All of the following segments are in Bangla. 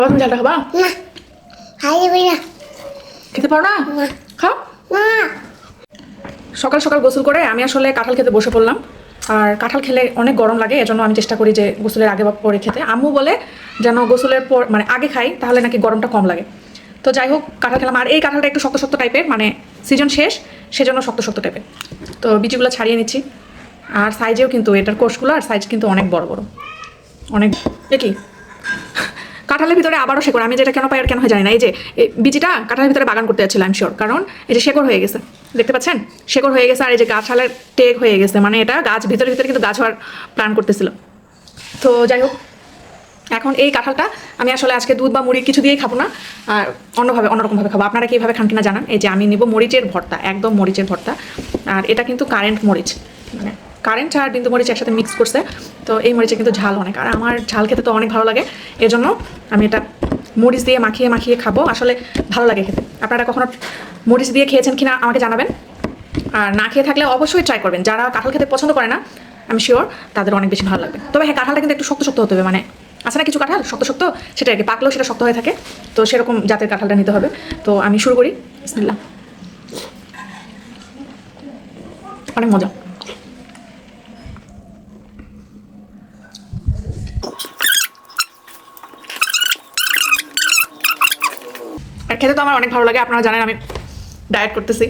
তুমি ঝালটা খাবা? না খাইবি না। খেতে পারো না? খাও। না সকাল সকাল গোসল করে আমি আসলে কাঁঠাল খেতে বসে পড়লাম। আর কাঁঠাল খেলে অনেক গরম লাগে, এজন্য আমি চেষ্টা করি যে গোসলের আগে বা পরে খেতে। আম্মু বলে যেন গোসলের পর মানে আগে খাই, তাহলে নাকি গরমটা কম লাগে। তো যাই হোক, কাঁঠাল খেলাম। আর এই কাঁঠালটা একটু শক্ত শক্ত টাইপের, মানে সিজন শেষ, সেজন্য শক্ত শক্ত টাইপের। তো বিচিগুলো ছাড়িয়ে নিচ্ছি। আর সাইজেও কিন্তু এটার কোষগুলো আর সাইজ কিন্তু অনেক বড় বড়, অনেক। কি কাঁঠালের ভিতরে আবারও শেকড়, আমি যেটা কেন পাই আর কেন হয় জানি না। এই যে বিচিটা কাঁঠালের ভিতরে বাগান করতে যাচ্ছিল আমি শিওর, কারণ এই যে শেকড় হয়ে গেছে, দেখতে পাচ্ছেন শেকড় হয়ে গেছে। আর এই যে গাছালের টেক হয়ে গেছে, মানে এটা গাছ ভিতরে ভিতরে কিন্তু গাছ হওয়ার প্ল্যান করতেছিল। তো যাই হোক, এখন এই কাঁঠালটা আমি আসলে আজকে দুধ বা মুড়ি কিছু দিয়েই খাবো না, আর অন্যরকমভাবে খাবো। আপনারা কীভাবে খান কিনা জানান। এই যে আমি নিব মরিচের ভর্তা, একদম মরিচের ভর্তা। আর এটা কিন্তু কারেন্ট মরিচ, মানে কারেন্ট আর বিন্দু মরিচ একসাথে মিক্স করছে। তো এই মরিচে কিন্তু ঝাল অনেক, আর আমার ঝাল খেতে তো অনেক ভালো লাগে, এজন্য আমি এটা মরিচ দিয়ে মাখিয়ে মাখিয়ে খাবো। আসলে ভালো লাগে খেতে। আপনারা কখনো মরিচ দিয়ে খেয়েছেন কিনা আমাকে জানাবেন। আর না খেয়ে থাকলে অবশ্যই ট্রাই করবেন। যারা কাঁঠাল খেতে পছন্দ করে না, আমি শিওর তাদের অনেক বেশি ভালো লাগবে। তবে হ্যাঁ, কাঁঠালটা কিন্তু একটু শক্ত শক্ত হতে হবে, মানে আছে না কিছু কাঁঠাল শক্ত শক্ত, সেটা আর কি, পাকলেও সেটা শক্ত হয়ে থাকে। তো সেরকম জাতের কাঁঠালটা নিতে হবে। তো আমি শুরু করি। বিসমিল্লাহ। অনেক মজা। আর খেতে তো আমার অনেক ভালো লাগে। আপনারা জানেন আমি ডায়েট করতেছি।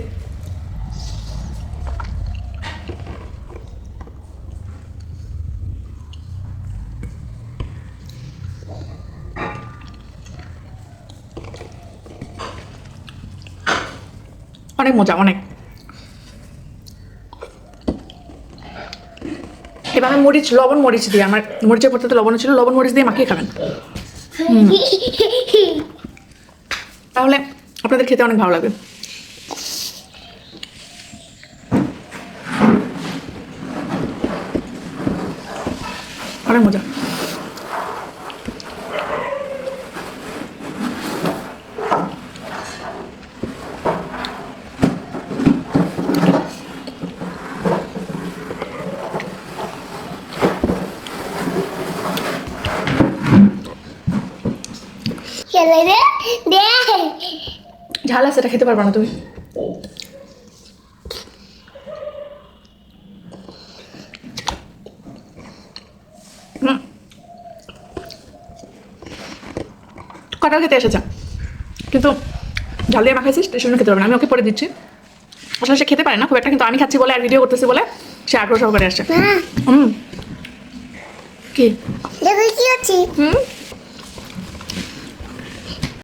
অনেক মজা, অনেক। এভাবে মরিচ, লবণ মরিচ দিয়ে, আমার মরিচের ভর্তাতে লবণ ছিল, লবণ মরিচ দিয়ে মাখিয়ে খাবেন, তাহলে আপনাদের খেতে অনেক ভালো লাগবে। অনেক মজা। খেলে দে দে। ঝাল আছে, এটা খেতে পারবা না তুমি। কাঁঠাল খেতে এসেছে, কিন্তু ঝাল দিয়ে মাখাইছিস, সেজন্য খেতে পারবে না। আমি ওকে পরে দিচ্ছি। আসলে সে খেতে পারে না খুব একটা, কিন্তু আমি খাচ্ছি বলে আর ভিডিও করতেছি বলে সে আগ্রহ সহকারে আসছে। কি দেখো কি আছে।